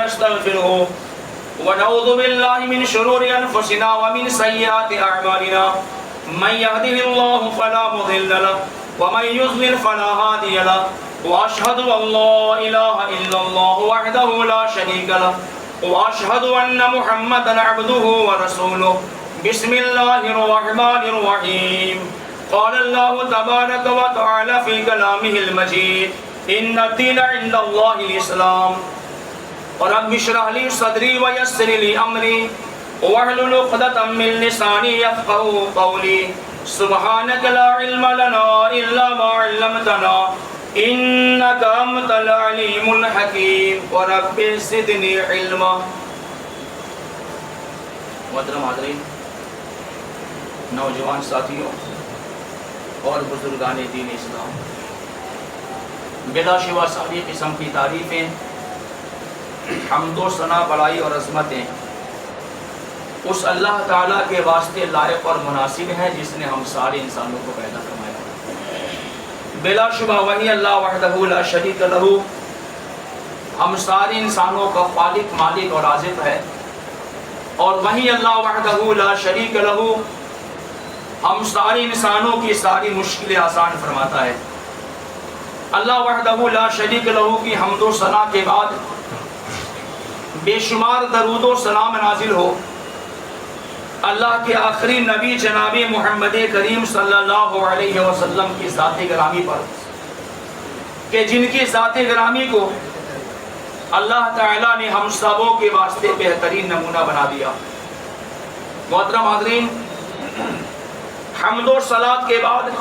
ونستغفره ونعوذ بالله من شرور أنفسنا ومن سيئات أعمالنا من يهده الله فلا مضل له ومن يضلل فلا هادي له وأشهد أن لا إله إلا الله وحده لا شريك له وأشهد أن محمدا عبده ورسوله بسم الله الرحمن الرحيم قال الله تبارك وتعالى في كلامه المجيد إن الدين عند الله الإسلام رب اشرح لي صدري ويسر لي أمري واحلل عقدة من لساني يفقهوا قولي سبحانك لا علم لنا إلا ما علمتنا إنك أنت العليم الحكيم ورب زدني علما. محترم حاضرین، نوجوان ساتھیوں اور بزرگان دین اسلام، بلا شبہ ساری قسم کی تعریفیں، حمد و ثنا، بڑائی اور عظمتیں اس اللہ تعالیٰ کے واسطے لائق اور مناسب ہے جس نے ہم سارے انسانوں کو پیدا فرمایا. بلا شبہ وہی اللہ وحدہ لا شریک لہ ہم سارے انسانوں کا خالق، مالک اور رازق ہے، اور وہی اللہ وحدہ لا شریک لہ ہم سارے انسانوں کی ساری مشکلیں آسان فرماتا ہے. اللہ وحدہ لا شریک لہ کی حمد و ثنا کے بعد بے شمار درود و سلام نازل ہو اللہ کے آخری نبی جناب محمد کریم صلی اللہ علیہ وسلم کی ذات گرامی پر، کہ جن کی ذات گرامی کو اللہ تعالیٰ نے ہم سبوں کے واسطے بہترین نمونہ بنا دیا. محترم حاضرین، حمد و صلات کے بعد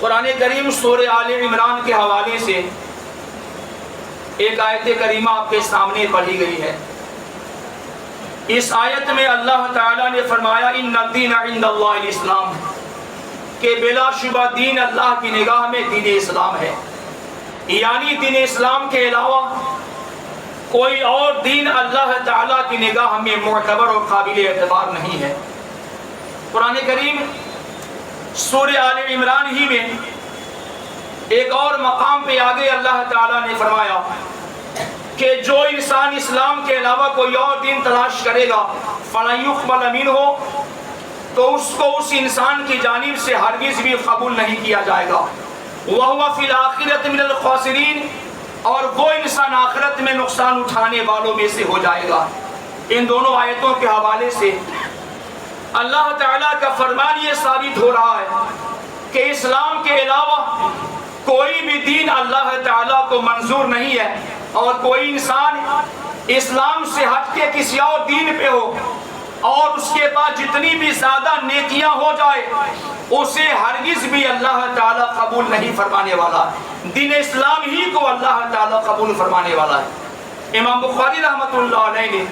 قرآن کریم سورہ آل عمران کے حوالے سے ایک آیت کریمہ آپ کے سامنے پڑھی گئی ہے. اس آیت میں اللہ تعالیٰ نے فرمایا ان الدین عند اللہ الاسلام، کہ بلا شبہ دین اللہ کی نگاہ میں دین اسلام ہے، یعنی دین اسلام کے علاوہ کوئی اور دین اللہ تعالیٰ کی نگاہ میں معتبر اور قابل اعتبار نہیں ہے. قرآن کریم سورہ آل عمران ہی میں ایک اور مقام پہ آگے اللہ تعالیٰ نے فرمایا کہ جو انسان اسلام کے علاوہ کوئی اور دین تلاش کرے گا فَلَن يُقْبَلَ مِنْهُ، تو اس کو اس انسان کی جانب سے ہرگز بھی قبول نہیں کیا جائے گا. وَهُوَ فِي الْآخِرَةِ مِنَ الْخَاسِرِينَ، اور وہ انسان آخرت میں نقصان اٹھانے والوں میں سے ہو جائے گا. ان دونوں آیتوں کے حوالے سے اللہ تعالیٰ کا فرمان یہ ثابت ہو رہا ہے کہ اسلام کے علاوہ کوئی بھی دین اللہ تعالیٰ کو منظور نہیں ہے، اور کوئی انسان اسلام سے ہٹ کے کسی اور دین پہ ہو اور اس کے پاس جتنی بھی زیادہ نیکیاں ہو جائے اسے ہرگز بھی اللہ تعالیٰ قبول نہیں فرمانے والا. دین اسلام ہی کو اللہ تعالیٰ قبول فرمانے والا ہے. امام بخاری رحمۃ اللہ علیہ نے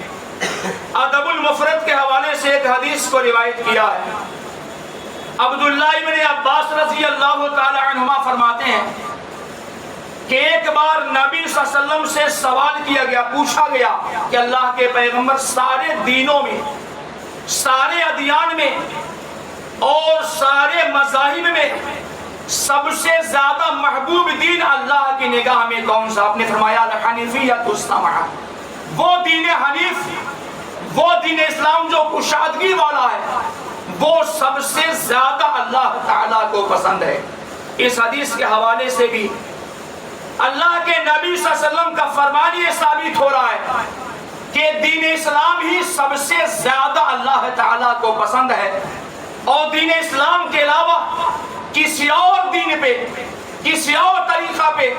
ادب المفرد کے حوالے سے ایک حدیث کو روایت کیا ہے. عبداللہ ابن عباس رضی اللہ تعالی عنہما فرماتے ہیں کہ ایک بار نبی صلی اللہ علیہ وسلم سے سوال کیا گیا، پوچھا گیا کہ اللہ کے پیغمبر سارے دینوں میں، سارے ادیان میں اور سارے مذاہب میں سب سے زیادہ محبوب دین اللہ کی نگاہ میں کون سا؟ آپ نے فرمایا الحنیفیۃ السمحہ، وہ دین حنیف، وہ دین اسلام جو کشادگی والا ہے، وہ سب سے زیادہ اللہ تعالیٰ کو پسند ہے. اس حدیث کے حوالے سے بھی اللہ کے نبی صلی اللہ علیہ وسلم کا فرمان یہ ثابت ہو رہا ہے کہ دین اسلام ہی سب سے زیادہ اللہ تعالیٰ کو پسند ہے، اور دین اسلام کے علاوہ کسی اور دین پہ، کسی اور طریقہ پہ،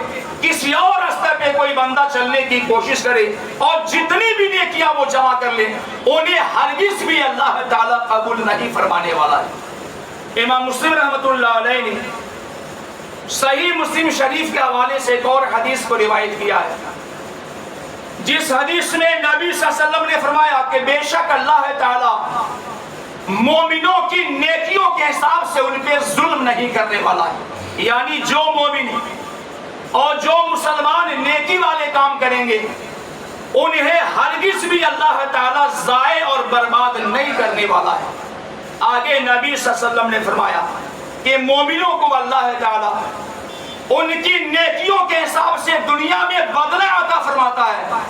کسی اور راستے پہ کوئی بندہ چلنے کی کوشش کرے اور جتنی بھی نیکیاں وہ جمع کر لے، انہیں ہرگز بھی اللہ تعالیٰ قبول نہیں فرمانے والا ہے. امام مسلم رحمۃ اللہ علیہ نے صحیح مسلم شریف کے حوالے سے ایک اور حدیث کو روایت کیا ہے، جس حدیث میں نبی صلی اللہ علیہ وسلم نے فرمایا کہ بے شک اللہ تعالیٰ مومنوں کی نیکیوں کے حساب سے ان پہ ظلم نہیں کرنے والا ہے. یعنی جو مومن اور جو مسلمان نیکی والے کام کریں گے انہیں ہرگز بھی اللہ تعالیٰ ضائع اور برباد نہیں کرنے والا ہے. آگے نبی صلی اللہ علیہ وسلم نے فرمایا کہ مومنوں کو اللہ تعالیٰ ان کی نیکیوں کے حساب سے دنیا میں بدلہ عطا فرماتا ہے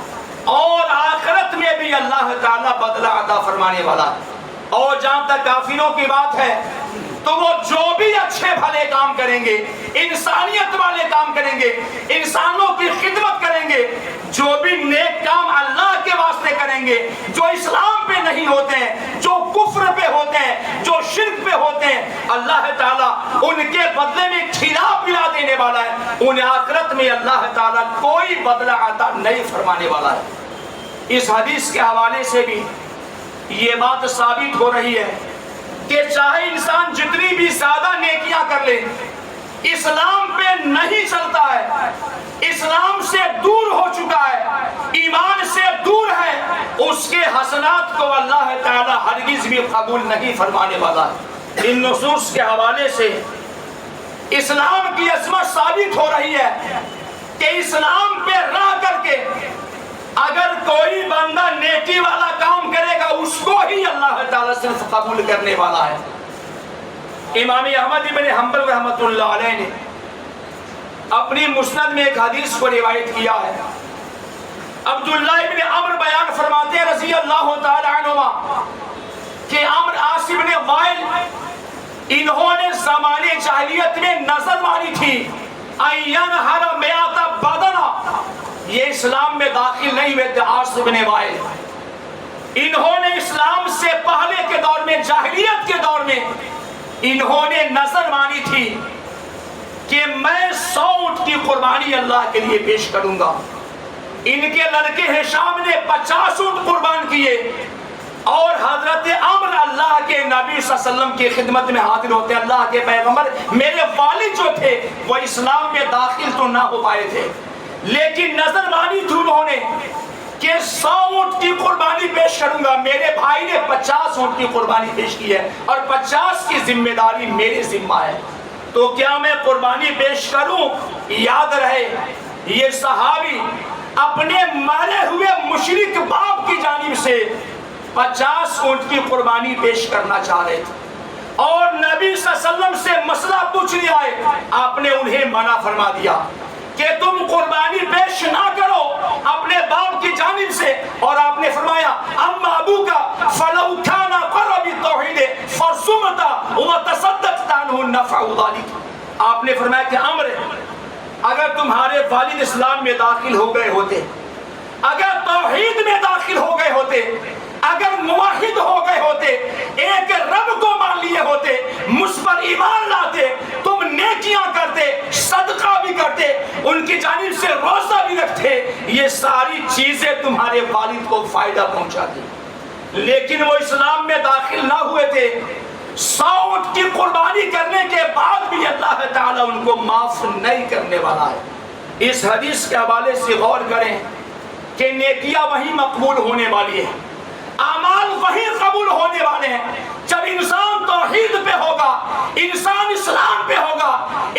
اور آخرت میں بھی اللہ تعالیٰ بدلہ عطا فرمانے والا ہے۔ اور جہاں تک کافروں کی بات ہے تو وہ جو بھی اچھے بھلے کام کریں گے، انسانیت والے کام کریں گے، انسانوں کی خدمت کریں گے، جو بھی نیک کام اللہ کے واسطے کریں گے، جو اسلام پہ نہیں ہوتے ہیں، جو کفر پہ ہوتے ہیں، جو شرک پہ ہوتے ہیں، اللہ تعالیٰ ان کے بدلے میں کھلا پلا دینے والا ہے۔ انہیں آخرت میں اللہ تعالیٰ کوئی بدلہ عطا نہیں فرمانے والا ہے۔ اس حدیث کے حوالے سے بھی یہ بات ثابت ہو رہی ہے کہ چاہے انسان جتنی بھی زیادہ نیکیاں کر لے، اسلام پہ نہیں چلتا ہے، اسلام سے دور ہو چکا ہے، ایمان سے دور ہے، اس کے حسنات کو اللہ تعالیٰ ہرگز بھی قبول نہیں فرمانے والا ہے۔ ان نصوص کے حوالے سے اسلام کی عظمت ثابت ہو رہی ہے کہ اسلام پہ رہ کر کے اگر کوئی بندہ نیکی والا کام کرے گا اس کو ہی اللہ تعالیٰ صرف قبول کرنے والا ہے۔ امام احمد بن حنبل رحمۃ اللہ علیہ نے اپنی مسند میں ایک حدیث کو روایت کیا ہے۔ عبداللہ بن عمر بیان فرماتے ہیں رضی اللہ تعالیٰ عنہما کہ عمر عاص بن وائل انہوں نے زمانے جاہلیت میں نظر مانی تھی این ہر میات بدنا، یہ اسلام میں داخل نہیں ہوئے تھے عاص بن وائل، انہوں نے اسلام سے پہلے کے دور میں، جاہلیت کے دور میں انہوں نے نظر مانی تھی کہ میں 100 اونٹ کی قربانی اللہ کے لیے پیش کروں گا۔ ان کے لڑکے ہشام نے 50 اونٹ قربان کیے اور حضرت عمر اللہ کے نبی صلی اللہ علیہ وسلم کی خدمت میں حاضر ہوتے، اللہ کے پیغمبر میرے والد جو تھے وہ اسلام میں داخل تو نہ ہو پائے تھے لیکن نظر مانی تھی انہوں نے کہ 100 اونٹ کی قربانی پیش کروں گا۔ میرے بھائی نے 50 اونٹ کی قربانی پیش کی ہے اور 50 کی ذمہ داری میرے ذمہ ہے، تو کیا میں قربانی پیش کروں؟ یاد رہے یہ صحابی اپنے مرے ہوئے مشرک باپ کی جانب سے 50 اونٹ کی قربانی پیش کرنا چاہ رہے تھے اور نبی صلی اللہ علیہ وسلم سے مسئلہ پوچھنے آئے، آپ نے انہیں منع فرما دیا کہ تم قربانی پیش نہ کرو اپنے باپ کی جانب سے، اور آپ نے فرمایا اما ابو کا فلو کھانا قرب توحید فرسمتا وتصدقت عنہ نفع ذلك، آپ نے فرمایا کہ عمر اگر تمہارے والد اسلام میں داخل ہو گئے ہوتے، اگر توحید میں داخل ہو گئے ہوتے، اگر موحد ہو گئے ہوتے، ایک رب کو مان لیے ہوتے، مجھ پر ایمان لاتے، تم نیکیاں کرتے، صدقہ بھی کرتے، ان کی جانب سے روزہ بھی رکھتے، یہ ساری چیزیں تمہارے والد کو فائدہ پہنچاتی، لیکن وہ اسلام میں داخل نہ ہوئے تھے۔ 100 اونٹ کی قربانی کرنے کے بعد بھی اللہ تعالیٰ ان کو معاف نہیں کرنے والا ہے۔ اس حدیث کے حوالے سے غور کریں کہ نیکیاں وہی مقبول ہونے والی ہیں، اعمال وہی قبول ہونے والے ہیں جب انسان توحید پہ ہوگا، انسان اسلام پہ ہوگا،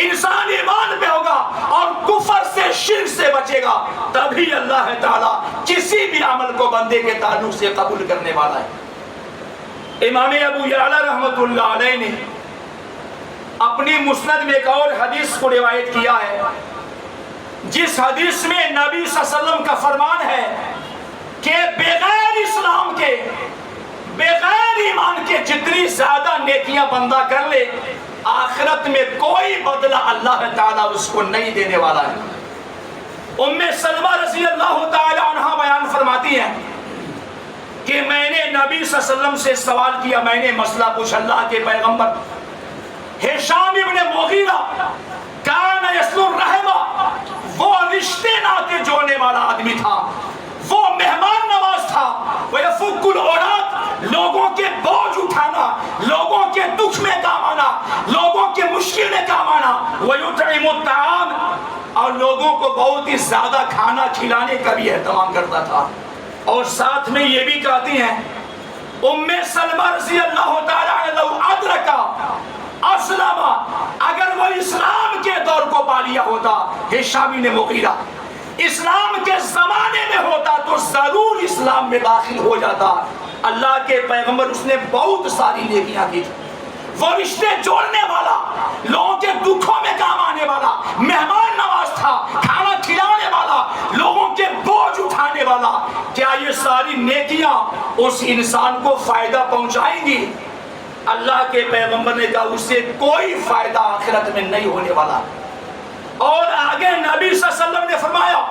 انسان ایمان پہ ہوگا اور کفر سے شرک سے بچے گا، تبھی اللہ تعالیٰ کسی بھی عمل کو بندے کے تعلق سے قبول کرنے والا ہے۔ امام ابو یعلا رحمۃ اللہ علیہ نے اپنی مسند میں ایک اور حدیث کو روایت کیا ہے جس حدیث میں نبی صلی اللہ علیہ وسلم کا فرمان ہے کہ بغیر اسلام کے، بغیر ایمان کے جتنی زیادہ نیکیاں بندہ کر لے، آخرت میں کوئی بدلہ اللہ تعالیٰ اس کو نہیں دینے والا ہے۔ ام سلمہ رضی اللہ تعالی عنہ بیان فرماتی ہیں کہ میں نے نبی صلی اللہ علیہ وسلم سے سوال کیا، میں نے مسئلہ پوچھا، اللہ کے پیغمبر ہشام ابن مغیرہ کان یصل الرحمہ، وہ رشتے ناطے جوڑنے والا آدمی تھا، وہ مہمان نواز تھا، وَيَفُكُّ الْعُرَاةَ، لوگوں کے بوجھ اٹھانا، لوگوں کے دکھ میں کام آنا، لوگوں کے مشکل میں کام آنا، وَيُطْعِمُ الطَّعَامَ، اور لوگوں کو بہت ہی زیادہ کھانا کھلانے کا بھی اہتمام کرتا تھا۔ اور ساتھ میں یہ بھی کہتی ہیں ام سلمہ رضی اللہ تعالی عنہ لو ادرکا اسلم، اگر وہ اسلام کے دور کو پا لیا ہوتا، ہشام بن مغیرہ اسلام کے زمانے میں ہوتا تو ضرور اسلام میں داخل ہو جاتا۔ اللہ کے پیغمبر اس نے بہت ساری نیکیاں کی تھی، وہ رشتے جوڑنے والا، لوگوں کے دکھوں میں کام آنے والا، مہمان نواز تھا، کھانا کھلانے والا، لوگوں کے بوجھ اٹھانے والا۔ کیا یہ ساری نیکیاں اس انسان کو فائدہ پہنچائیں گی؟ اللہ کے پیغمبر نے کہا اسے کوئی فائدہ آخرت میں نہیں ہونے والا۔ اور آگے نبی صلی اللہ علیہ وسلم نے فرمایا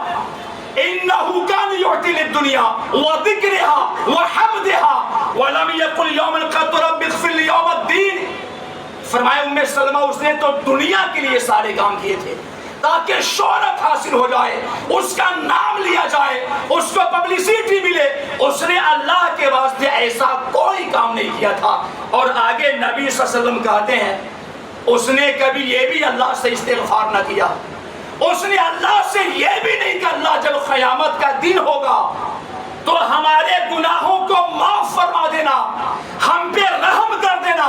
إِنَّهُ كَانَ يُعْطِي لِلدُّنْيَا وَذِكْرِهَا وَحَمْدِهَا وَلَمْ يَقُلْ يَوْمًا قَطْ رَبِّ اغْفِرْ لِي يَوْمَ الدِّينِ۔ فرمایا ام سلمہ اس نے تو دنیا کے لیے سارے کام کیے تھے تاکہ شہرت حاصل ہو جائے، اس کا نام لیا جائے، اس کو پبلسٹی ملے۔ اس نے اللہ کے واسطے ایسا کوئی کام نہیں کیا تھا۔ اور آگے نبی صلی اللہ علیہ وسلم کہتے ہیں اس نے کبھی یہ بھی اللہ سے استغفار نہ کیا، اس نے اللہ سے یہ بھی نہیں کہا اللہ جب قیامت کا دن ہوگا تو ہمارے گناہوں کو معاف فرما دینا، ہم پہ رحم کر دینا،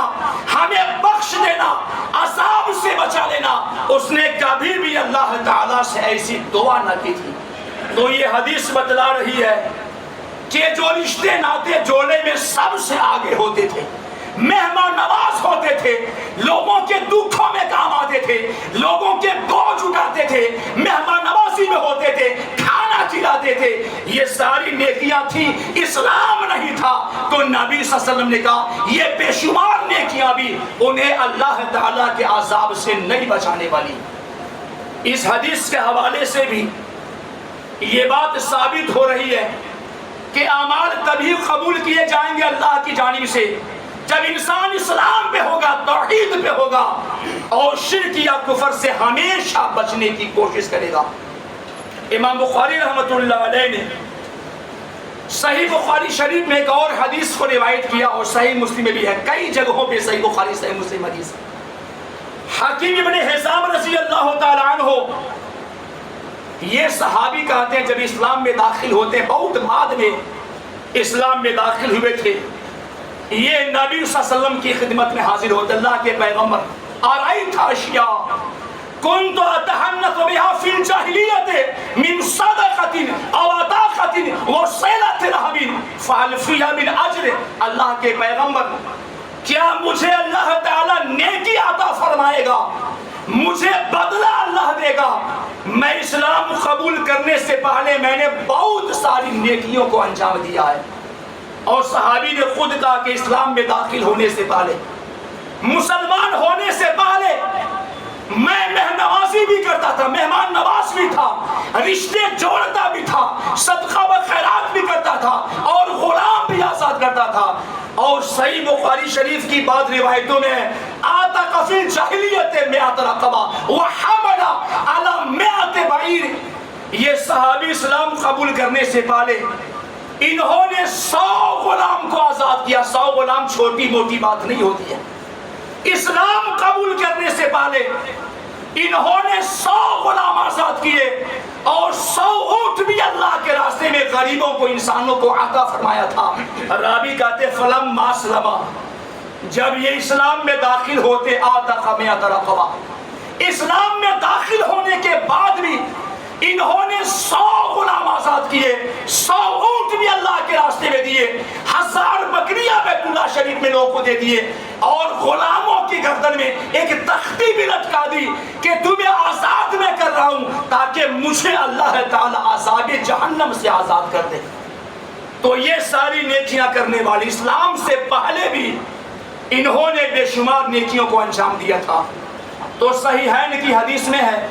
ہمیں بخش دینا، عذاب سے بچا لینا۔ اس نے کبھی بھی اللہ تعالیٰ سے ایسی دعا نہ کی تھی۔ تو یہ حدیث بتلا رہی ہے کہ جو رشتے ناطے جوڑنے میں سب سے آگے ہوتے تھے، مہمان نواز ہوتے تھے، لوگوں کے دکھوں میں کام آتے تھے، لوگوں کے بوجھ اٹھاتے تھے، مہمان نوازی میں ہوتے تھے، کھانا کھلاتے تھے، یہ ساری نیکیاں تھیں، اسلام نہیں تھا۔ تو نبی صلی اللہ علیہ وسلم نے کہا یہ بے شمار نیکیاں بھی انہیں اللہ تعالیٰ کے عذاب سے نہیں بچانے والی۔ اس حدیث کے حوالے سے بھی یہ بات ثابت ہو رہی ہے کہ اعمال تبھی قبول کیے جائیں گے اللہ کی جانب سے جب انسان اسلام پہ ہوگا، توحید پہ ہوگا اور شرک یا کفر سے ہمیشہ بچنے کی کوشش کرے گا۔ امام بخاری رحمۃ اللہ علیہ نے صحیح بخاری شریف میں ایک اور حدیث کو روایت کیا اور صحیح مسلم میں بھی ہے، کئی جگہوں پہ صحیح بخاری صحیح مسلم حدیث۔ حکیم ابن حزام رضی اللہ تعالیٰ عنہ یہ صحابی کہتے ہیں جب اسلام میں داخل ہوتے ہیں، بہت بعد میں اسلام میں داخل ہوئے تھے، یہ نبی صلی اللہ علیہ وسلم کی خدمت میں حاضر ہوتے، اللہ کے پیغمبر آرائیت اشیاء کنت اتحنث بها فی الجاہلیت من صدقۃ او عطاقۃ وصلۃ رحم فهل فیها من اجر۔ اللہ کے پیغمبر کیا مجھے اللہ تعالیٰ نیکی عطا فرمائے گا، مجھے بدلہ اللہ دے گا؟ میں اسلام قبول کرنے سے پہلے میں نے بہت ساری نیکیوں کو انجام دیا ہے۔ اور صحابی نے خود کہا کہ اسلام میں داخل ہونے سے پہلے، مسلمان ہونے سے پہلے میں مہنوازی بھی کرتا تھا، مہمان نواز بھی تھا، رشتے جوڑتا بھی تھا، صدقہ و خیرات بھی کرتا تھا اور غلام بھی آزاد کرتا تھا۔ اور صحیح بخاری شریف کی بعض روایتوں میں آتق فی الجاہلیت مئۃ رقبہ وحمل علی مئۃ بعیر۔ یہ صحابی اسلام قبول کرنے سے پہلے انہوں نے 100 غلام کو آزاد کیا۔ 100 غلام چھوٹی موٹی بات نہیں ہوتی ہے۔ اسلام قبول کرنے سے پہلے انہوں نے 100 غلام آزاد کیے اور 100 اونٹ بھی اللہ کے راستے میں غریبوں کو، انسانوں کو عطا فرمایا تھا۔ راوی کہتے فلما اسلما، جب یہ اسلام میں داخل ہوتے آتق مئۃ رقبہ، اسلام میں داخل ہونے کے بعد بھی انہوں نے 100 غلام آزاد کیے، 100 اونٹ بھی اللہ کے راستے میں دیے، 1000 بکریاں بیت اللہ شریف میں لوگوں کو دے دیے اور غلاموں کی گردن میں ایک تختی بھی لٹکا دی کہ تمہیں آزاد میں کر رہا ہوں تاکہ مجھے اللہ تعالیٰ عذاب جہنم سے آزاد کر دے۔ تو یہ ساری نیکیاں کرنے والے اسلام سے پہلے بھی انہوں نے بے شمار نیکیوں کو انجام دیا تھا۔ تو صحیحین کی حدیث میں ہے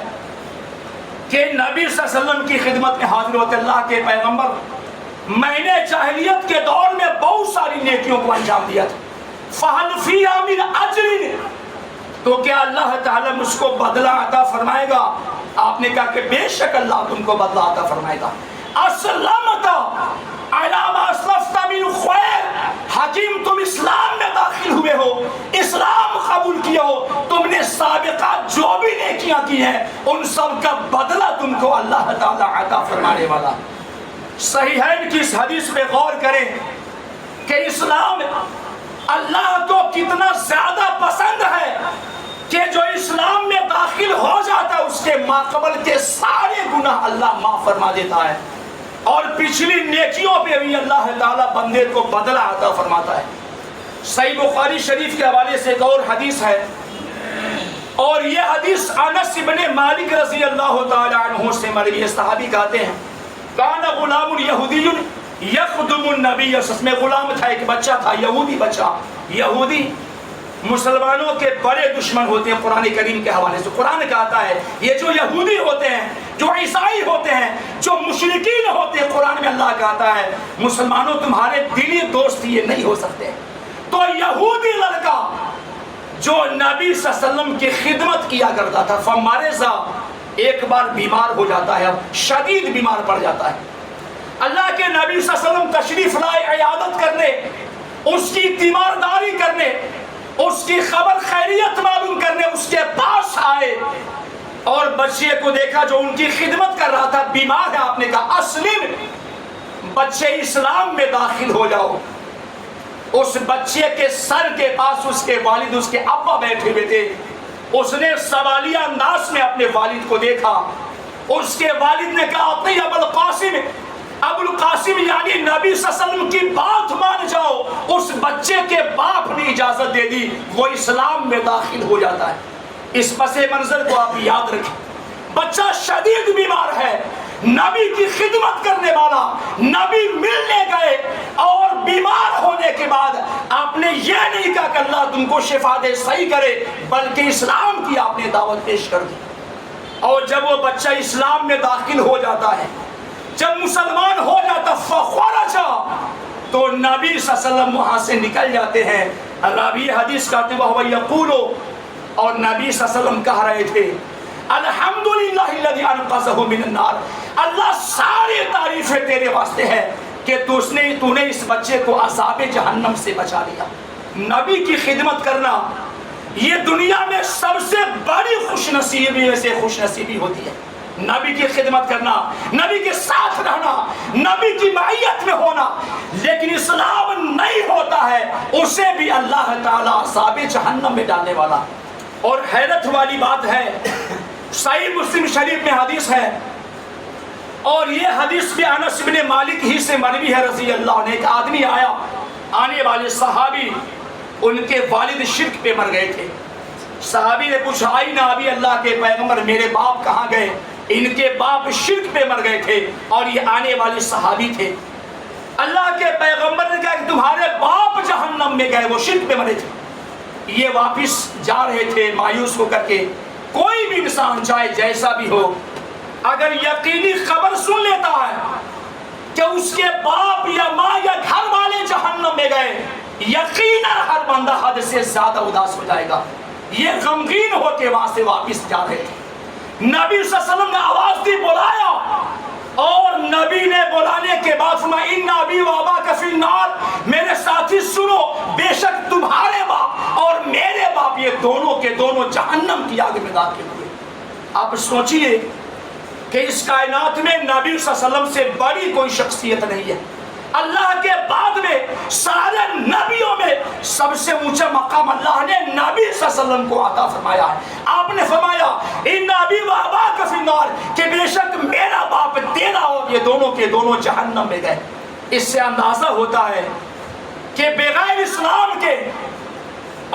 کہ نبی صلی اللہ علیہ وسلم کی خدمت میں حاضر ہوتے اللہ کے پیغمبر میں نے جاہلیت کے دور میں بہت ساری نیکیوں کو انجام دیا تھا، فَهَلْ فِيهَا مِنْ أَجْرٍ، تو کیا اللہ تعالیٰ مجھ کو بدلہ عطا فرمائے گا؟ آپ نے کہا کہ بے شک اللہ تم کو بدلہ عطا فرمائے گا۔ اسلمت علی ما اسلفت من خیر، حکیم تم اسلام میں داخل ہوئے ہو، اسلام قبول کیا ہو، تم نے سابقہ جو بھی نیکیاں کی ہیں ان سب کا بدلہ تم کو اللہ تعالیٰ عطا فرمانے والا۔ صحیحین کی اس حدیث پہ غور کریں کہ اسلام اللہ کو کتنا زیادہ پسند ہے کہ جو اسلام میں داخل ہو جاتا ہے اس کے ماقبل کے سارے گناہ اللہ معاف فرما دیتا ہے اور پچھلی نیکیوں پہ بھی اللہ تعالیٰ بندے کو بدلہ عطا فرماتا ہے۔ صحیح بخاری شریف کے حوالے سے ایک اور حدیث ہے، اور یہ حدیث انس بن مالک رضی اللہ تعالی عنہ سے مروی ہے۔ صحابی کہتے ہیں کان غلام یہودی یخدم النبی، اس میں غلام تھا، ایک بچہ تھا یہودی بچہ۔ یہودی مسلمانوں کے بڑے دشمن ہوتے ہیں قرآن کریم کے حوالے سے۔ قرآن کہتا ہے یہ جو یہودی ہوتے ہیں، جو عیسائی ہوتے ہیں، جو مشرکین ہوتے ہیں، قرآن میں اللہ کہتا ہے مسلمانوں تمہارے دلی دوست یہ نہیں ہو سکتے۔ تو یہودی لڑکا جو نبی صلی اللہ علیہ وسلم کی خدمت کیا کرتا تھا، فمارزا ایک بار بیمار ہو جاتا ہے، شدید بیمار پڑ جاتا ہے۔ اللہ کے نبی صلی اللہ علیہ وسلم تشریف لائے عیادت کرنے، اس کی تیمارداری کرنے، اس کی خبر خیریت معلوم کرنے اس کے پاس آئے، اور بچے کو دیکھا جو ان کی خدمت کر رہا تھا بیمار ہے۔ آپ نے کہا اسلم، بچے اسلام میں داخل ہو جاؤ۔ اس بچے کے سر کے پاس اس کے والد، اس کے ابا بیٹھے ہوئے تھے۔ اس نے سوالیہ انداز میں اپنے والد کو دیکھا۔ اس کے والد نے کہا اپنی ابو القاسم، ابو القاسم یعنی نبی صلی اللہ علیہ وسلم کی بات مان جاؤ۔ اس بچے کے باپ نے اجازت دے دی، وہ اسلام میں داخل ہو جاتا ہے۔ اس پس منظر کو آپ یاد رکھیں، بچہ شدید بیمار ہے، نبی کی خدمت کرنے والا، نبی ملنے گئے، اور بیمار ہونے کے بعد آپ نے یہ نہیں کہا کہ اللہ تم کو شفا دے، صحیح کرے، بلکہ اسلام کی آپ نے دعوت پیش کر دی۔ اور جب وہ بچہ اسلام میں داخل ہو جاتا ہے، جب مسلمان ہو جاتا فخرج، تو نبی صلی اللہ علیہ وسلم وہاں سے نکل جاتے ہیں۔ راوی حدیث کہتے وہ یقول، اور نبی صلی اللہ علیہ وسلم کہہ رہے تھے الحمدللہ الذی انقذہ من النار، اللہ ساری تعریفیں تیرے واسطے ہے کہ تو نے اس بچے کو عذاب جہنم سے بچا لیا۔ نبی کی خدمت کرنا یہ دنیا میں سب سے بڑی خوش نصیبی میں سے خوش نصیبی ہوتی ہے۔ نبی کی خدمت کرنا، نبی کے ساتھ رہنا، نبی کی معیت میں ہونا، لیکن اسلام نہیں ہوتا ہے اسے بھی اللہ تعالیٰ عذاب جہنم میں ڈالنے والا۔ اور حیرت والی بات ہے، صحیح مسلم شریف میں حدیث ہے، اور یہ حدیث بھی انس بن مالک ہی سے مروی ہے رضی اللہ عنہ۔ ایک آدمی آیا، آنے والے صحابی، ان کے والد شرک پہ مر گئے تھے۔ صحابی نے پوچھا آئی نا ابھی اللہ کے پیغمبر میرے باپ کہاں گئے؟ ان کے باپ شرک پہ مر گئے تھے، اور یہ آنے والے صحابی تھے۔ اللہ کے پیغمبر نے کہا کہ تمہارے باپ جہنم میں گئے، وہ شرک پہ مرے تھے۔ یہ واپس جا رہے تھے مایوس ہو کر کے۔ کوئی بھی انسان چاہے جیسا بھی ہو، اگر یقینی خبر سن لیتا ہے کہ اس کے باپ یا ماں یا گھر والے جہنم میں گئے، یقیناً ہر بندہ حد سے زیادہ اداس ہو جائے گا۔ یہ غمگین ہو کے وہاں سے واپس جا رہے تھے۔ نبی صلی اللہ علیہ وسلم نے آواز دی، بلایا، اور نبی نے بلانے کے بعد فرمایا ان ابی و اباک فی النار، میرے ساتھی سنو، بے شک تمہارے باپ اور میرے باپ یہ دونوں کے دونوں جہنم کی آگ میں داخل ہوئے۔ آپ سوچئے کہ اس کائنات میں نبی صلی اللہ علیہ وسلم سے بڑی کوئی شخصیت نہیں ہے۔ اللہ کے بعد میں سارے نبیوں میں سب سے اونچا مقام اللہ نے نبی صلی اللہ علیہ وسلم کو عطا فرمایا ہے۔ آپ نے فرمایا ان ابی و اباک فی النار، کہ بے شک میرا باپ تیرا اور یہ دونوں کے دونوں جہنم میں گئے۔ اس سے اندازہ ہوتا ہے کہ بغیر اسلام کے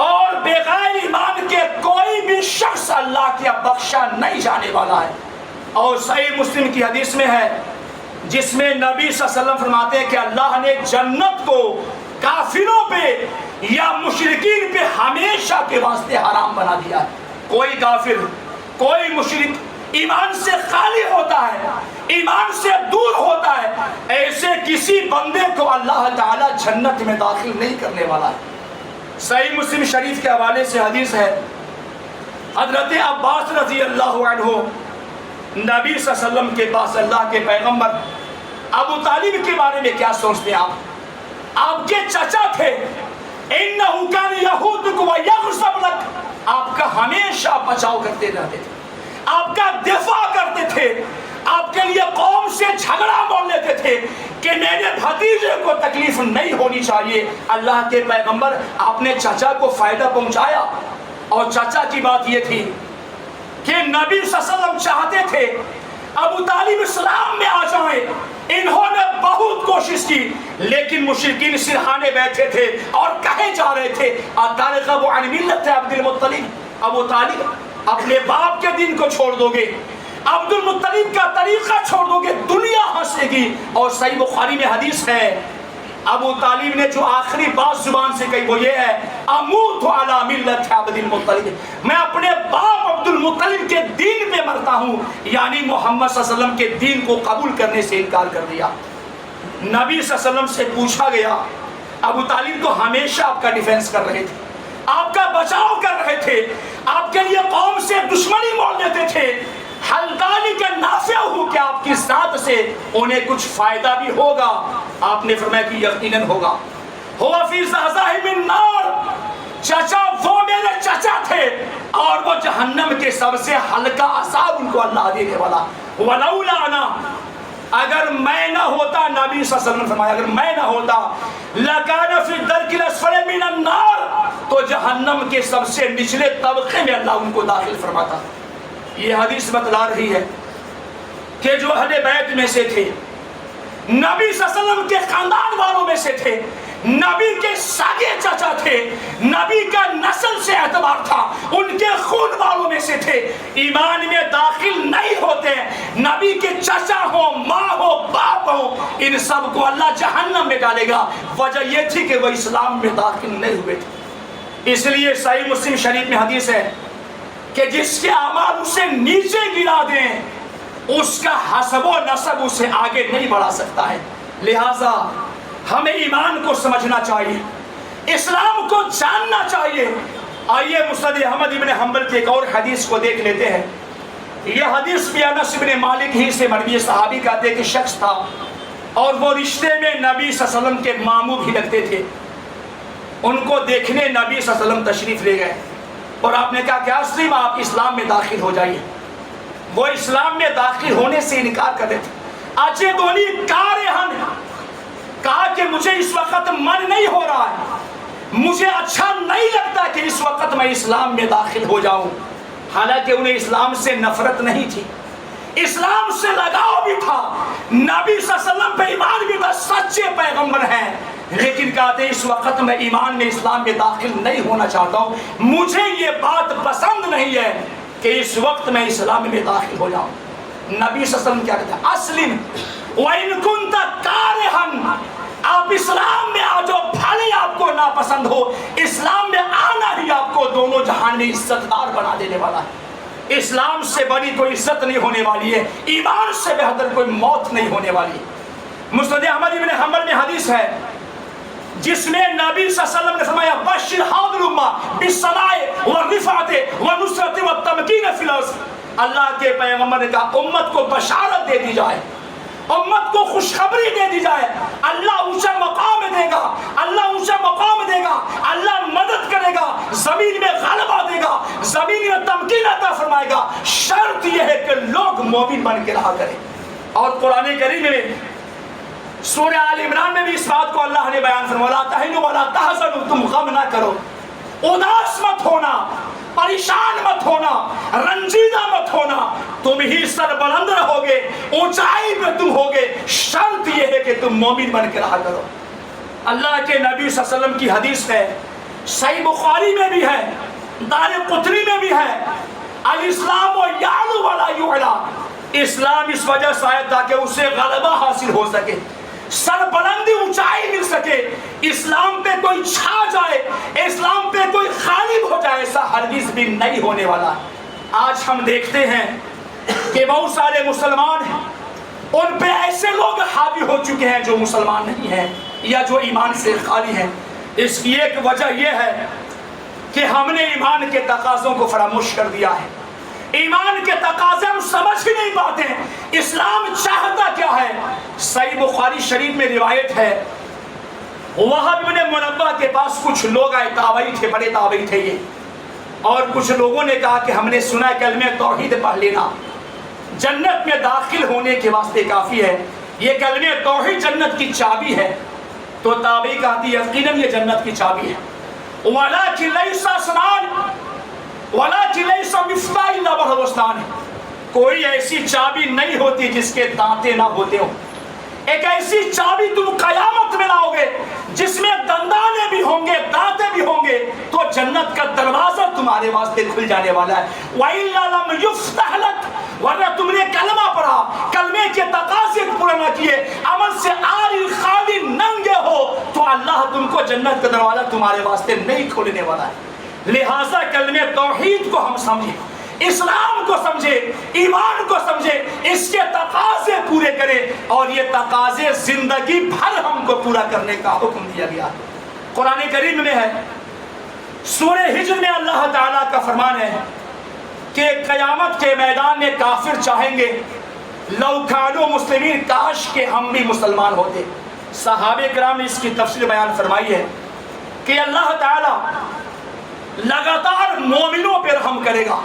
اور بغیر ایمان کے کوئی بھی شخص اللہ کیا بخشا نہیں جانے والا ہے۔ اور صحیح مسلم کی حدیث میں ہے جس میں نبی صلی اللہ علیہ وسلم فرماتے ہیں کہ اللہ نے جنت کو کافروں پہ یا مشرکین پہ ہمیشہ کے واسطے حرام بنا دیا ہے۔ کوئی کافر، کوئی مشرک ایمان سے خالی ہوتا ہے، ایمان سے دور ہوتا ہے، ایسے کسی بندے کو اللہ تعالیٰ جنت میں داخل نہیں کرنے والا ہے۔ صحیح مسلم شریف کے حوالے سے حدیث ہے، حضرت عباس رضی اللہ عنہ نبی صلی اللہ علیہ وسلم کے پاس اللہ کے پیغمبر ابو طالب کے بارے میں کیا سوچتے ہیں آپ کے چچا تھے، انہو کان یہودک و یغضب لک، آپ کا ہمیشہ بچاؤ کرتے رہتے تھے، آپ کا دفاع کرتے تھے، آپ کے لیے قوم سے جھگڑا بول لیتے تھے کہ میرے بھتیجے کو تکلیف نہیں ہونی چاہیے۔ اللہ کے پیغمبر آپ نے چچا کو فائدہ پہنچایا، اور چچا کی بات یہ تھی کہ نبی صلی اللہ علیہ وسلم چاہتے تھے ابو طالب اسلام میں آ جائیں، انہوں نے بہت کوشش کی، لیکن مشرکین سرہانے بیٹھے تھے اور کہے جا رہے تھے اترغب عن ملت عبد المطلب، ابو طالب اپنے باپ کے دین کو چھوڑ دو گے، عبد المطلب کا طریقہ چھوڑ دو گے، دنیا ہنسے گی۔ اور صحیح بخاری میں حدیث ہے، ابو طالب نے جو آخری بات زبان سے کہی وہ یہ ہے، اموت علی ملت عبد المطلب، میں اپنے باپ عبد المطلب کے دین پہ مرتا ہوں، یعنی محمد صلی اللہ علیہ وسلم کے دین کو قبول کرنے سے انکار کر دیا۔ نبی صلی اللہ علیہ وسلم سے پوچھا گیا، ابو طالب تو ہمیشہ آپ کا ڈیفینس کر رہے تھے، آپ کا بچاؤ کر رہے تھے، آپ کے لیے قوم سے دشمنی موڑ دیتے تھے، حل ذالک نافع ہو کہ آپ کی ذات سے انہیں کچھ فائدہ بھی ہوگا؟ آپ نے فرمایا کہ یقیناً ہوگا۔ ہوا فی زحزاہ من نار، چچا وہ میرے چچا تھے اور وہ جہنم کے سب سے ہلکا عذاب ان کو اللہ دینے والا۔ ولولا انا، اگر میں نہ ہوتا، نبی صلی اللہ علیہ وسلم نے فرمایا اگر میں نہ ہوتا، لکان فی الدرک الاسفل من النار، تو جہنم کے سب سے نچلے طبقے میں اللہ ان کو داخل فرماتا۔ یہ حدیث بتلا رہی ہے کہ جو اہل بیت میں سے تھے، نبی صلی اللہ علیہ وسلم کے خاندان والوں میں سے تھے، نبی کے سگے چچا تھے، نبی کا نسل سے اعتبار تھا، ان کے خون والوں میں سے تھے، ایمان میں داخل نہیں ہوتے، نبی کے چچا ہو، ماں ہو، باپ ہو، ان سب کو اللہ جہنم میں ڈالے گا۔ وجہ یہ تھی کہ وہ اسلام میں داخل نہیں ہوئے تھے۔ اس لیے صحیح مسلم شریف میں حدیث ہے کہ جس کے اعمال اسے نیچے گرا دیں، اس کا حسب و نسب اسے آگے نہیں بڑھا سکتا ہے۔ لہٰذا ہمیں ایمان کو سمجھنا چاہیے، اسلام کو جاننا چاہیے۔ آئیے مسند احمد ابن حنبل کی ایک اور حدیث کو دیکھ لیتے ہیں۔ یہ حدیث بھی انس بن مالک ہی سے مروی، صحابی کہتے ہیں کہ شخص تھا اور وہ رشتے میں نبی صلی اللہ علیہ وسلم کے ماموں بھی لگتے تھے۔ ان کو دیکھنے نبی صلی اللہ علیہ وسلم تشریف لے گئے اور آپ نے کہا کہ اسلم، آپ اسلام میں داخل ہو جائیے۔ وہ اسلام میں داخل ہونے سے انکار کر رہے تھے۔ اجدنی کارہن، کہا کہ مجھے اس وقت من نہیں ہو رہا ہے، مجھے اچھا نہیں لگتا کہ اس وقت میں اسلام میں داخل ہو جاؤں۔ حالانکہ انہیں اسلام سے نفرت نہیں تھی، اسلام سے لگاؤ بھی تھا، نبی صلی اللہ علیہ وسلم پہ ایمان بھی تھا، سچے پیغمبر ہیں، لیکن کہتے ہیں اس وقت میں ایمان میں اسلام میں داخل نہیں ہونا چاہتا ہوں، مجھے یہ بات پسند نہیں ہے کہ اس وقت میں اسلام میں داخل ہو جاؤں۔ نبی صلی اللہ علیہ وسلم کیا کہتے ہیں؟ اسلم وَإِن كُنْتَ كَارِهًا، آپ اسلام میں آ جاؤ، بھلے آپ کو ناپسند ہو، اسلام میں آنا ہی آپ کو دونوں جہان میں عزت دار بنا دینے والا ہے۔ اسلام سے بڑی کوئی عزت نہیں ہونے والی ہے، ایمان سے بہتر کوئی موت نہیں ہونے والی ہے۔ مسند احمد ابن حنبل میں حدیث ہے جس میں نبی صلی اللہ علیہ وسلم نے فرمایا بشر هذه الامه بالصلاح والرفعه والنصرة والتمكين في الارض، اللہ کے پیغمبر نے کہا امت کو بشارت دے دی جائے، امت کو خوشخبری دے دی جائے، اللہ اونچا مقام دے گا، اللہ اونچا مقام دے گا، اللہ مدد کرے گا، زمین میں غلبہ دے گا، زمین میں تمکین عطا فرمائے گا، شرط یہ ہے کہ لوگ مومن بن کے رہا کریں۔ اور قرآن کریم میں سورہ آل عمران میں بھی اس بات کو اللہ نے بیان فرمایا، وَلَا تَهِنُوا وَلَا تَحْزَنُوا، تم غم نہ کرو، اداس مت ہونا، پریشان مت ہونا، رنجیدہ مت ہونا، تم ہی سربلند رہو گے، اونچائی میں تم ہوگے، شرط یہ ہے کہ تم مومن بن کے رہا کرو۔ اللہ کے نبی صلی اللہ علیہ وسلم کی حدیث ہے، صحیح بخاری میں بھی ہے، دارقطنی میں بھی ہے، الاسلام یعلو ولا یعلا، اسلام اس وجہ سے آیا تاکہ اسے غلبہ حاصل ہو سکے، سربلندی اونچائی مل سکے، اسلام پہ کوئی چھا جائے، اسلام پہ کوئی غالب ہو جائے، ایسا ہرگز بھی نہیں ہونے والا۔ آج ہم دیکھتے ہیں کہ بہت سارے مسلمان ہیں، ان پہ ایسے لوگ حاوی ہو چکے ہیں جو مسلمان نہیں ہیں یا جو ایمان سے خالی ہیں۔ اس کی ایک وجہ یہ ہے کہ ہم نے ایمان کے تقاضوں کو فراموش کر دیا ہے، ایمان کے تقاضے ہم سمجھ ہی نہیں پاتے، اسلام چاہتا کیا ہے۔ صحیح بخاری شریف میں روایت ہے، وہب بن منبہ کے پاس کچھ لوگ آئے، تابعی تھے، بڑے تابعی تھے یہ، اور کچھ لوگوں نے کہا کہ ہم نے سنا کلمہ توحید پڑھ لینا جنت میں داخل ہونے کے واسطے کافی ہے، یہ کلمہ توحید جنت کی چابی ہے۔ تو تابعی کہتی ہے یقیناً یہ جنت کی چابی ہے، وَلَٰكِن لَيْسَ اسْنَانِ وَلَٰكِن لَيْسَ مِفْتَاحٌ إِلَّا وَلَهُ اسْنَانِ، کوئی ایسی چابی نہیں ہوتی جس کے دانتے نہ ہوتے ہوں، ایک ایسی چابی تم قیامت میں لاؤ گے جس میں دندانے بھی ہوں گے، دانتے بھی ہوں گے، تو جنت کا دروازہ تمہارے واسطے کھل جانے والا ہے۔ وَإِلَّا لَمْ يُفْتَحْ لَكَ، ورنہ تم نے کلمہ پڑھا، کلمے کے تقاضے پورا نہ کیے، عمل سے عاری خالی ننگے ہو، تو اللہ تم کو جنت کا دروازہ تمہارے واسطے نہیں کھولنے والا ہے۔ لہٰذا کلمے توحید کو ہم سمجھیں، اسلام کو سمجھے، ایمان کو سمجھے، اس کے تقاضے پورے کریں، اور یہ تقاضے زندگی بھر ہم کو پورا کرنے کا حکم دیا گیا۔ قرآن کریم میں ہے، سورہ ہجر میں اللہ تعالیٰ کا فرمان ہے کہ قیامت کے میدان میں کافر چاہیں گے لو کانوا مسلمین، کاش کہ ہم بھی مسلمان ہوتے۔ صحابہ کرام نے اس کی تفصیل بیان فرمائی ہے کہ اللہ تعالیٰ لگاتار مومنوں پہ رحم کرے گا،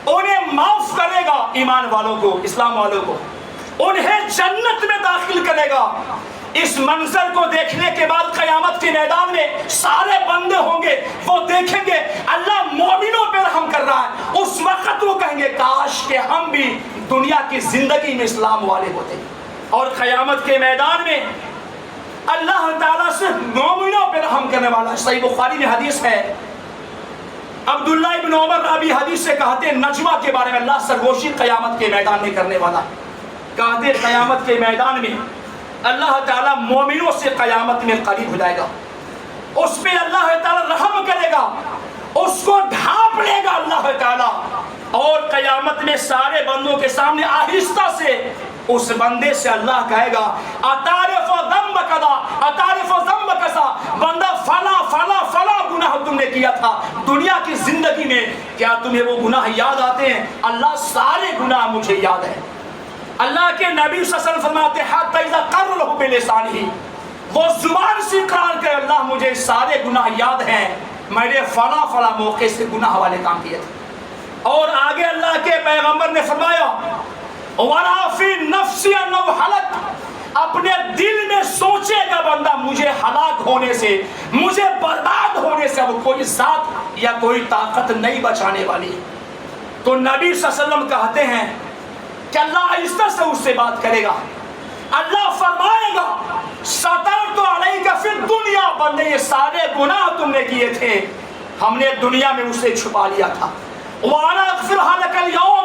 انہیں معاف کرے گا، ایمان والوں کو، اسلام والوں کو، انہیں جنت میں داخل کرے گا۔ اس منظر کو دیکھنے کے بعد قیامت کے میدان میں سارے بندے ہوں گے، وہ دیکھیں گے اللہ مومنوں پہ رحم کر رہا ہے، اس وقت وہ کہیں گے کاش کہ ہم بھی دنیا کی زندگی میں اسلام والے ہوتے۔ اور قیامت کے میدان میں اللہ تعالیٰ سے مومنوں پہ رحم کرنے والا۔ صحیح بخاری میں حدیث ہے، عبداللہ ابن عمر راوی حدیث سے کہتے ہیں نجوہ کے بارے میں، اللہ سرگوشی قیامت کے میدان میں کرنے والا، کہتے قیامت کے میدان میں اللہ تعالیٰ مومنوں سے قیامت میں قریب ہو جائے گا، اس پہ اللہ تعالیٰ رحم کرے گا، اس کو ڈھانپ لے گا اللہ تعالیٰ، اور قیامت میں سارے بندوں کے سامنے آہستہ سے اس بندے سے اللہ کہے گا اتعرف ذنب کذا اتعرف ذنب کذا، بندہ فلا فلا فلا گناہ تم نے کیا تھا دنیا کی زندگی میں، کیا تمہیں وہ گناہ یاد آتے ہیں؟ اللہ سارے گناہ مجھے یاد ہے۔ اللہ کے نبی صلی اللہ علیہ وسلم فرماتے ہیں حتی اذا قر لہ بلسانہ، وہ زبان سے اقرار کرے اللہ مجھے سارے گناہ یاد ہیں، میں نے فلا فلا موقع سے گناہ والے کام کیے تھے۔ اور آگے اللہ کے پیغمبر نے فرمایا وَرَا فِي نَفْسِي أَنَّهُ هَلَكَ، اپنے دل میں سوچے گا بندہ مجھے ہلاک ہونے سے، مجھے برباد ہونے سے اب کوئی ذات یا کوئی طاقت نہیں بچانے والی۔ تو نبی صلی اللہ علیہ وسلم کہتے ہیں کہ اللہ آہستہ سے اس سے بات کرے گا، اللہ فرمائے گا سَتَرْتُ عَلَيْكَ فِي الدُّنْيَا، بندے یہ سارے گناہ تم نے کیے تھے، ہم نے دنیا میں اسے چھپا لیا تھا۔ وَأَنَا أَغْفِرُهَا لَكَ الْيَوْمَ،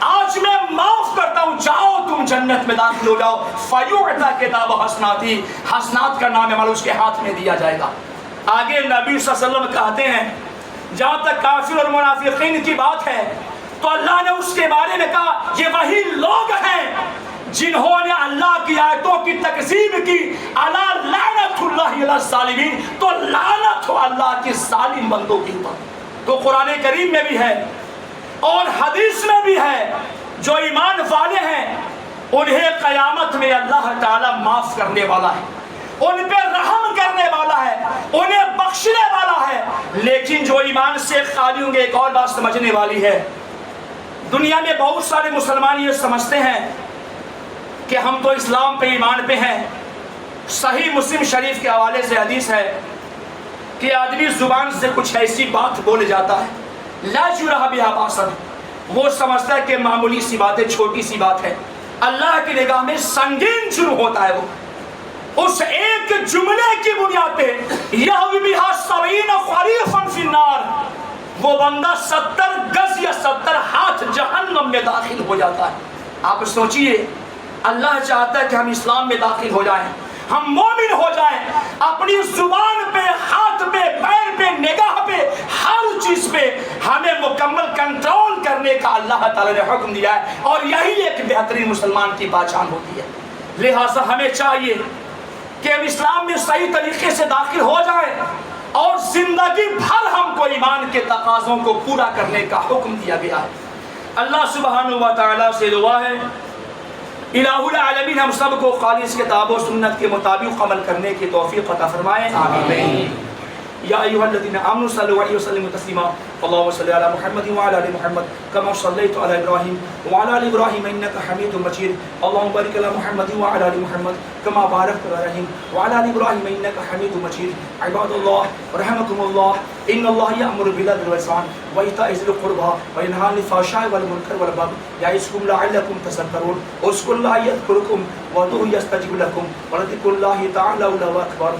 آج میں معاف کرتا ہوں، جاؤ تم جنت میں داخل ہو جاؤ۔ فَيُعْطَى كِتَابَ حسناتی، حسنات کا نام عمل اس کے ہاتھ میں دیا جائے گا۔ آگے نبی صلی اللہ علیہ وسلم کہتے ہیں جہاں تک کافر اور منافقین کی بات ہے تو اللہ نے اس کے بارے میں کہا یہ وہی لوگ ہیں جنہوں نے اللہ کی آیتوں کی تکذیب کی، الا لعنت اللہ علی الظالمین، تو لعنت ہو اللہ کے ظالم بندوں کے اوپر۔ تو قرآن کریم میں بھی ہے اور حدیث میں بھی ہے جو ایمان والے ہیں انہیں قیامت میں اللہ تعالیٰ معاف کرنے والا ہے، ان پہ رحم کرنے والا ہے، انہیں بخشنے والا ہے۔ لیکن جو ایمان سے خالی ہوں گے، ایک اور بات سمجھنے والی ہے، دنیا میں بہت سارے مسلمان یہ سمجھتے ہیں کہ ہم تو اسلام پہ ایمان پہ ہیں۔ صحیح مسلم شریف کے حوالے سے حدیث ہے کہ آدمی زبان سے کچھ ایسی بات بول جاتا ہے لا جرح بها باسا، وہ سمجھتا ہے کہ معمولی سی بات ہے، چھوٹی سی بات ہے، اللہ کی نگاہ میں سنگین جرم ہوتا ہے وہ۔ اس ایک جملے کی بنیاد پہ یہوی بها 70 خریفا فی النار، وہ بندہ 70 گز یا 70 ہاتھ جہنم میں داخل ہو جاتا ہے۔ آپ سوچئے اللہ چاہتا ہے کہ ہم اسلام میں داخل ہو جائیں، ہم مومن ہو جائیں، اپنی زبان پہ، ہاتھ پہ، پیر پہ، نگاہ پہ، ہر چیز پہ ہمیں مکمل کنٹرول کرنے کا اللہ تعالیٰ نے حکم دیا ہے، اور یہی ایک بہترین مسلمان کی پہچان ہوتی ہے۔ لہٰذا ہمیں چاہیے کہ ہم اسلام میں صحیح طریقے سے داخل ہو جائیں اور زندگی بھر ہم کو ایمان کے تقاضوں کو پورا کرنے کا حکم دیا گیا ہے۔ اللہ سبحانہ و تعالیٰ سے دعا ہے الہ العالمین ہم سب کو خالص کتاب و سنت کے مطابق عمل کرنے کی توفیق عطا فرمائے، آمین۔ يا أيها الذين آمنوا صلوا عليه وسلموا تسليما اللهم صل على محمد وعلى آل محمد كما صليت على إبراهيم وعلى آل إبراهيم إنك حميد مجيد اللهم بارك على محمد وعلى آل محمد كما باركت على إبراهيم وعلى آل إبراهيم إنك حميد مجيد عباد الله رحمكم الله إن الله يأمر بالعدل والإحسان وإيتاء ذي القربى وينهى عن الفحشاء والمنكر والبغي يعظكم لعلكم تذكرون اذكروا الله يذكركم وادعوه يستجب لكم ولذكر الله تعالى أكبر